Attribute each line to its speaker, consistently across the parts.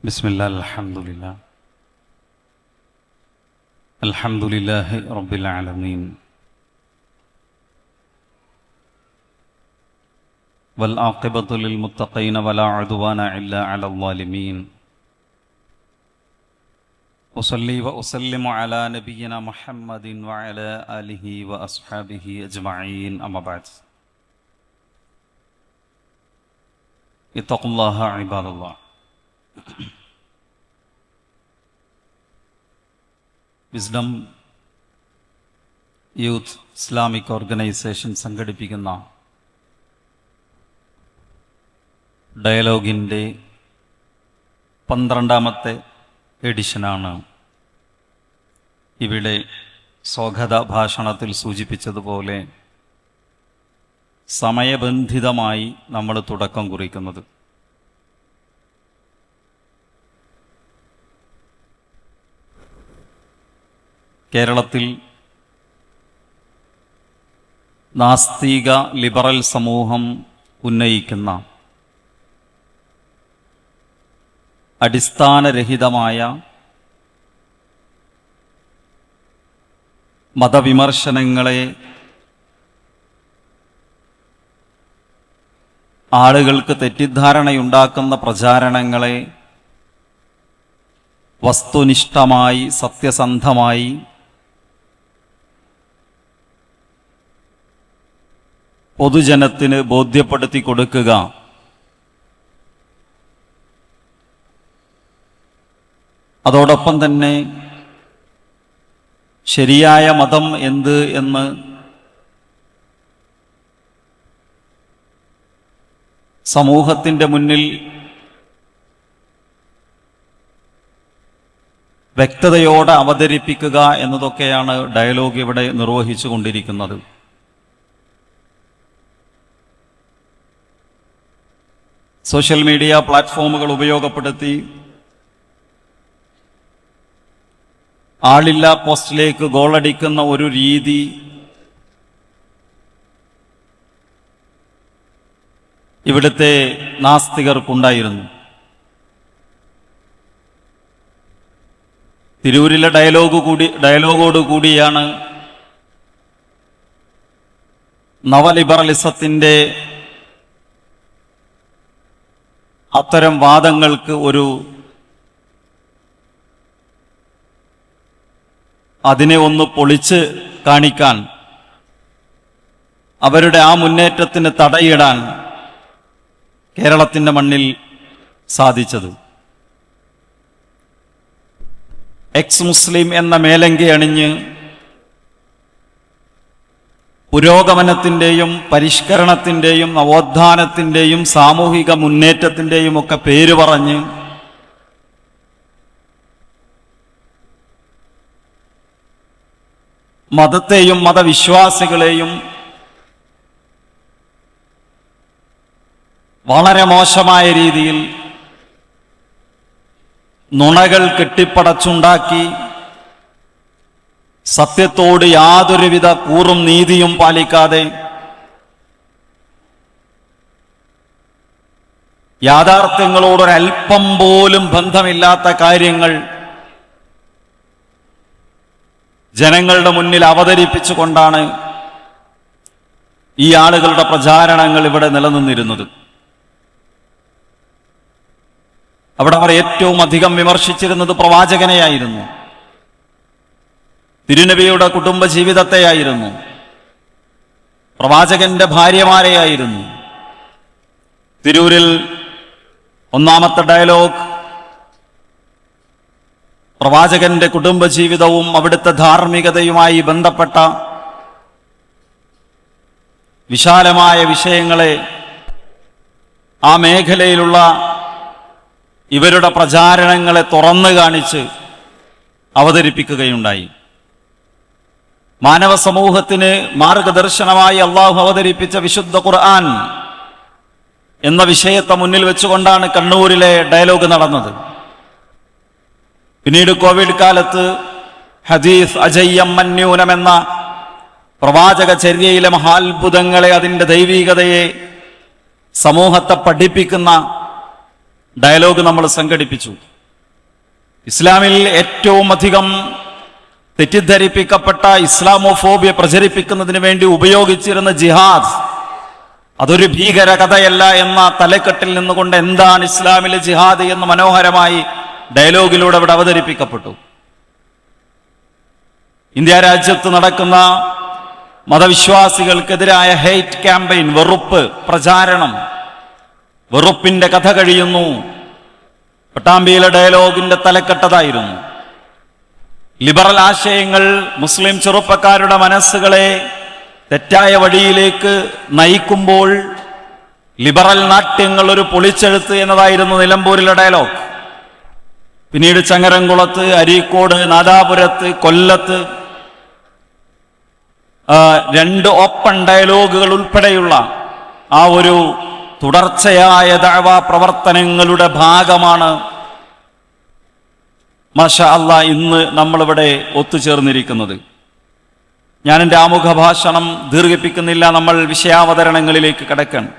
Speaker 1: ബിസ്മില്ലാ അൽഹംദുലില്ലാഹി റബ്ബിൽ ആലമീൻ വൽ ആഖിബത്തു ലിൽ മുത്തഖീന വലാ ഉദ്വാന ഇല്ലാ അലൽ ളാലിമീൻ ഉസല്ലി വ ഉസല്ലിമു അലാ നബിയിന മുഹമ്മദിൻ വഅലാ ആലിഹി വ അസ്ഹാബിഹി അജ്മഈൻ അമ്മാ ബഅദ്. ഇത്തഖുല്ലാഹ ഇബാദല്ലാഹ്. വിസ്ഡം യൂത്ത് ഇസ്ലാമിക് ഓർഗനൈസേഷൻ സംഘടിപ്പിക്കുന്ന ഡയലോഗിൻ്റെ 12ാമത്തെ എഡിഷനാണ് ഇവിടെ സ്വാഗത ഭാഷണത്തിൽ സൂചിപ്പിച്ചതുപോലെ സമയബന്ധിതമായി നമ്മൾ തുടക്കം കുറിക്കുന്നത്. കേരളത്തിൽ നാസ്തിക ലിബറൽ സമൂഹം ഉന്നയിക്കുന്ന അടിസ്ഥാനരഹിതമായ മതവിമർശനങ്ങളെ ആളുകൾക്ക് തെറ്റിദ്ധാരണയുണ്ടാക്കുന്ന പ്രചാരണങ്ങളെ വസ്തുനിഷ്ഠമായി സത്യസന്ധമായി പൊതുജനത്തിന് ബോധ്യപ്പെടുത്തി കൊടുക്കുക, അതോടൊപ്പം തന്നെ ശരിയായ മതം എന്ത് എന്ന് സമൂഹത്തിൻ്റെ മുന്നിൽ വ്യക്തതയോടെ അവതരിപ്പിക്കുക എന്നതൊക്കെയാണ് ഡയലോഗ് ഇവിടെ നിർവഹിച്ചു കൊണ്ടിരിക്കുന്നത്. സോഷ്യൽ മീഡിയ പ്ലാറ്റ്ഫോമുകൾ ഉപയോഗപ്പെടുത്തി ആളില്ലാ പോസ്റ്റിലേക്ക് ഗോളടിക്കുന്ന ഒരു രീതി ഇവിടുത്തെ നാസ്തികർക്കുണ്ടായിരുന്നു. തിരൂരിലെ ഡയലോഗോടുകൂടിയാണ് നവലിബറലിസത്തിൻ്റെ അത്തരം വാദങ്ങൾക്ക് അതിനെ ഒന്ന് പൊളിച്ച് കാണിക്കാൻ, അവരുടെ ആ മുന്നേറ്റത്തിന് തടയിടാൻ കേരളത്തിൻ്റെ മണ്ണിൽ സാധിച്ചത്. എക്സ് മുസ്ലിം എന്ന മേലങ്കി അണിഞ്ഞ് പുരോഗമനത്തിൻ്റെയും പരിഷ്കരണത്തിൻ്റെയും നവോത്ഥാനത്തിൻ്റെയും സാമൂഹിക മുന്നേറ്റത്തിൻ്റെയും ഒക്കെ പേര് പറഞ്ഞ് മതത്തെയും മതവിശ്വാസികളെയും വളരെ മോശമായ രീതിയിൽ നുണകൾ കെട്ടിപ്പടച്ചുണ്ടാക്കി സത്യത്തോട് യാതൊരുവിധ കൂറും നീതിയും പാലിക്കാതെ യാഥാർത്ഥ്യങ്ങളോടൊരൽപ്പം പോലും ബന്ധമില്ലാത്ത കാര്യങ്ങൾ ജനങ്ങളുടെ മുന്നിൽ അവതരിപ്പിച്ചുകൊണ്ടാണ് ഈ ആളുകളുടെ പ്രചാരണങ്ങൾ ഇവിടെ നിലനിന്നിരുന്നത്. അവിടെ അവർ ഏറ്റവും അധികം വിമർശിച്ചിരുന്നത് പ്രവാചകനെയായിരുന്നു, തിരുനബിയുടെ കുടുംബജീവിതത്തെയായിരുന്നു, പ്രവാചകന്റെ ഭാര്യമാരെയായിരുന്നു. തിരൂരിൽ 1ാമത്തെ ഡയലോഗ് പ്രവാചകന്റെ കുടുംബജീവിതവും അവിടുത്തെ ധാർമ്മികതയുമായി ബന്ധപ്പെട്ട വിശാലമായ വിഷയങ്ങളെ ആ മേഖലയിലുള്ള ഇവരുടെ പ്രചാരണങ്ങളെ തുറന്നു കാണിച്ച് അവതരിപ്പിക്കുകയുണ്ടായി. മാനവ സമൂഹത്തിന് മാർഗദർശനമായി അള്ളാഹു അവതരിപ്പിച്ച വിശുദ്ധ ഖുർആൻ എന്ന വിഷയത്തെ മുന്നിൽ വെച്ചുകൊണ്ടാണ് കണ്ണൂരിലെ ഡയലോഗ് നടന്നത്. പിന്നീട് കോവിഡ് കാലത്ത് ഹദീസ് അജയ്യം മന്യൂനം എന്ന പ്രവാചക ചര്യയിലെ മഹാത്ഭുതങ്ങളെ, അതിൻ്റെ ദൈവീകതയെ സമൂഹത്തെ പഠിപ്പിക്കുന്ന ഡയലോഗ് നമ്മൾ സംഘടിപ്പിച്ചു. ഇസ്ലാമിൽ ഏറ്റവും അധികം തെറ്റിദ്ധരിപ്പിക്കപ്പെട്ട ഇസ്ലാമോഫോബിയ പ്രചരിപ്പിക്കുന്നതിന് വേണ്ടി ഉപയോഗിച്ചിരുന്ന ജിഹാദ് അതൊരു ഭീകര കഥയല്ല എന്ന തലക്കെട്ടിൽ നിന്നുകൊണ്ട് എന്താണ് ഇസ്ലാമിലെ ജിഹാദ് എന്ന് മനോഹരമായി ഡയലോഗിലൂടെ ഇവിടെ അവതരിപ്പിക്കപ്പെട്ടു. ഇന്ത്യ രാജ്യത്ത് നടക്കുന്ന മതവിശ്വാസികൾക്കെതിരായ ഹെയ്റ്റ് ക്യാമ്പയിൻ, വെറുപ്പ് പ്രചാരണം, വെറുപ്പിന്റെ കഥ കഴിയുന്നു. പട്ടാമ്പിയിലെ ഡയലോഗിന്റെ തലക്കെട്ടതായിരുന്നു. ലിബറൽ ആശയങ്ങൾ മുസ്ലിം ചെറുപ്പക്കാരുടെ മനസ്സുകളെ തെറ്റായ വഴിയിലേക്ക് നയിക്കുമ്പോൾ ലിബറൽ നാട്യങ്ങൾ ഒരു പൊളിച്ചെഴുത്ത് എന്നതായിരുന്നു നിലമ്പൂരിലെ ഡയലോഗ്. പിന്നീട് ചങ്ങരംകുളത്ത്, അരീക്കോട്, നാദാപുരത്ത്, കൊല്ലത്ത് 2 ഓപ്പൺ ഡയലോഗുകൾ ഉൾപ്പെടെയുള്ള ആ ഒരു തുടർച്ചയായ ദഅവാ പ്രവർത്തനങ്ങളുടെ ഭാഗമാണ് മാഷാ അല്ലാഹ് ഇന്ന് നമ്മളിവിടെ ഒത്തുചേർന്നിരിക്കുന്നത്. ഞാൻ എൻ്റെ ആമുഖ ഭാഷണം ദീർഘിപ്പിക്കുന്നില്ല, നമ്മൾ വിഷയാവതരണങ്ങളിലേക്ക് കടക്കണം.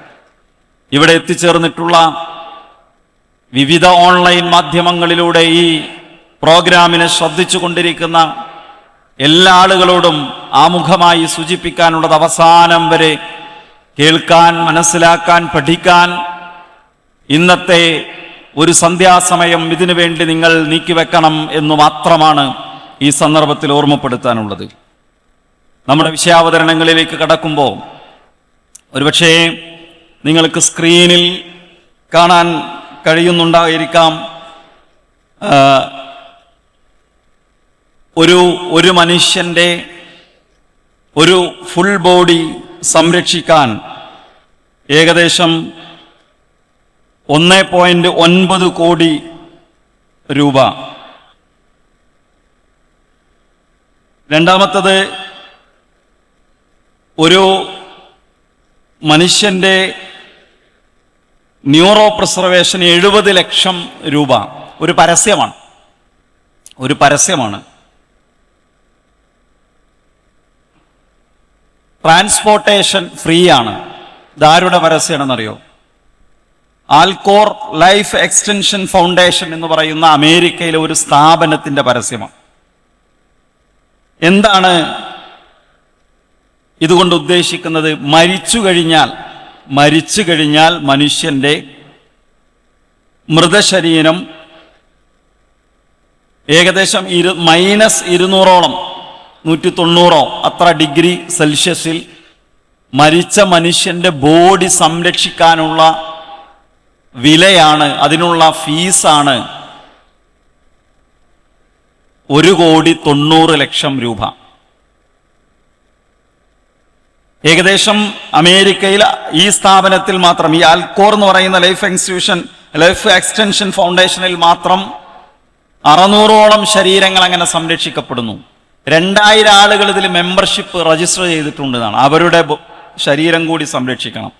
Speaker 1: ഇവിടെ എത്തിച്ചേർന്നിട്ടുള്ള വിവിധ ഓൺലൈൻ മാധ്യമങ്ങളിലൂടെ ഈ പ്രോഗ്രാമിനെ ശ്രദ്ധിച്ചു കൊണ്ടിരിക്കുന്ന എല്ലാ ആളുകളോടും ആമുഖമായി സൂചിപ്പിക്കാനുള്ളത്, അവസാനം വരെ കേൾക്കാൻ, മനസ്സിലാക്കാൻ, പഠിക്കാൻ ഇന്നത്തെ ഒരു സന്ധ്യാസമയം ഇതിനു വേണ്ടി നിങ്ങൾ നീക്കിവെക്കണം എന്നു മാത്രമാണ് ഈ സന്ദർഭത്തിൽ ഓർമ്മപ്പെടുത്താനുള്ളത്. നമ്മുടെ വിഷയാവതരണങ്ങളിലേക്ക് കടക്കുമ്പോൾ ഒരുപക്ഷേ നിങ്ങൾക്ക് സ്ക്രീനിൽ കാണാൻ കഴിയുന്നുണ്ടായിരിക്കാം, ഒരു മനുഷ്യന്റെ ഒരു ഫുൾ ബോഡി സംരക്ഷിക്കാൻ ഏകദേശം 1.9 കോടി രൂപ. രണ്ടാമത്തത്, ഒരു മനുഷ്യന്റെ ന്യൂറോ പ്രിസർവേഷൻ 70 ലക്ഷം രൂപ. ഒരു പരസ്യമാണ്. ട്രാൻസ്പോർട്ടേഷൻ ഫ്രീ ആണ്. ഇതാരുടെ പരസ്യമാണെന്നറിയോ? ആൽക്കോർ ലൈഫ് എക്സ്റ്റൻഷൻ ഫൗണ്ടേഷൻ എന്ന് പറയുന്ന അമേരിക്കയിലെ ഒരു സ്ഥാപനത്തിന്റെ പരസ്യമാണ്. എന്താണ് ഇതുകൊണ്ട് ഉദ്ദേശിക്കുന്നത്? മരിച്ചു കഴിഞ്ഞാൽ മനുഷ്യന്റെ മൃതശരീരം ഏകദേശം -200ഓളം 190 അത്ര ഡിഗ്രി സെൽഷ്യസിൽ മരിച്ച മനുഷ്യന്റെ ബോഡി സംരക്ഷിക്കാനുള്ള വിലയാണ്, അതിനുള്ള ഫീസാണ് 1,90,00,000 രൂപ. ഏകദേശം അമേരിക്കയിൽ ഈ സ്ഥാപനത്തിൽ മാത്രം, ഈ ആൽക്കോർ എന്ന് പറയുന്ന ലൈഫ് എക്സ്റ്റൻഷൻ ഫൗണ്ടേഷനിൽ മാത്രം 600ഓളം ശരീരങ്ങൾ അങ്ങനെ സംരക്ഷിക്കപ്പെടുന്നു. 2000 ആളുകൾ ഇതിൽ മെമ്പർഷിപ്പ് രജിസ്റ്റർ ചെയ്തിട്ടുണ്ടെന്നാണ്. അവരുടെ ശരീരം കൂടി സംരക്ഷിക്കണം.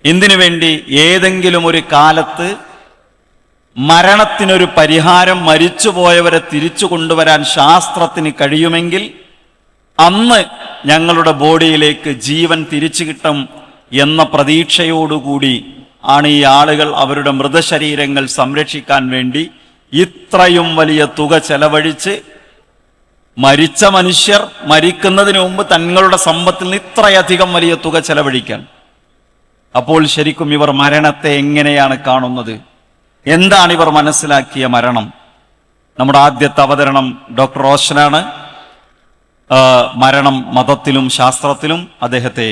Speaker 1: എന്തിനു വേണ്ടി? ഏതെങ്കിലും ഒരു കാലത്ത് മരണത്തിനൊരു പരിഹാരം, മരിച്ചുപോയവരെ തിരിച്ചു കൊണ്ടുവരാൻ ശാസ്ത്രത്തിന് കഴിയുമെങ്കിൽ അന്ന് ഞങ്ങളുടെ ബോഡിയിലേക്ക് ജീവൻ തിരിച്ചു കിട്ടും എന്ന പ്രതീക്ഷയോടുകൂടി ആണ് ഈ ആളുകൾ അവരുടെ മൃതശരീരങ്ങൾ സംരക്ഷിക്കാൻ വേണ്ടി ഇത്രയും വലിയ തുക ചെലവഴിച്ച്, മരിച്ച മനുഷ്യർ മരിക്കുന്നതിന് മുമ്പ് തങ്ങളുടെ സമ്പത്തിൽ നിന്ന് ഇത്രയധികം വലിയ തുക ചെലവഴിക്കാൻ. അപ്പോൾ ശരിക്കും ഇവർ മരണത്തെ എങ്ങനെയാണ് കാണുന്നത്? എന്താണ് ഇവർ മനസ്സിലാക്കിയ മരണം? നമ്മുടെ ആദ്യത്തെ അവതരണം ഡോക്ടർ റോഷനാണ്. മരണം മതത്തിലും ശാസ്ത്രത്തിലും അദ്ദേഹത്തെ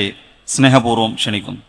Speaker 1: സ്നേഹപൂർവ്വം ക്ഷണിക്കുന്നു.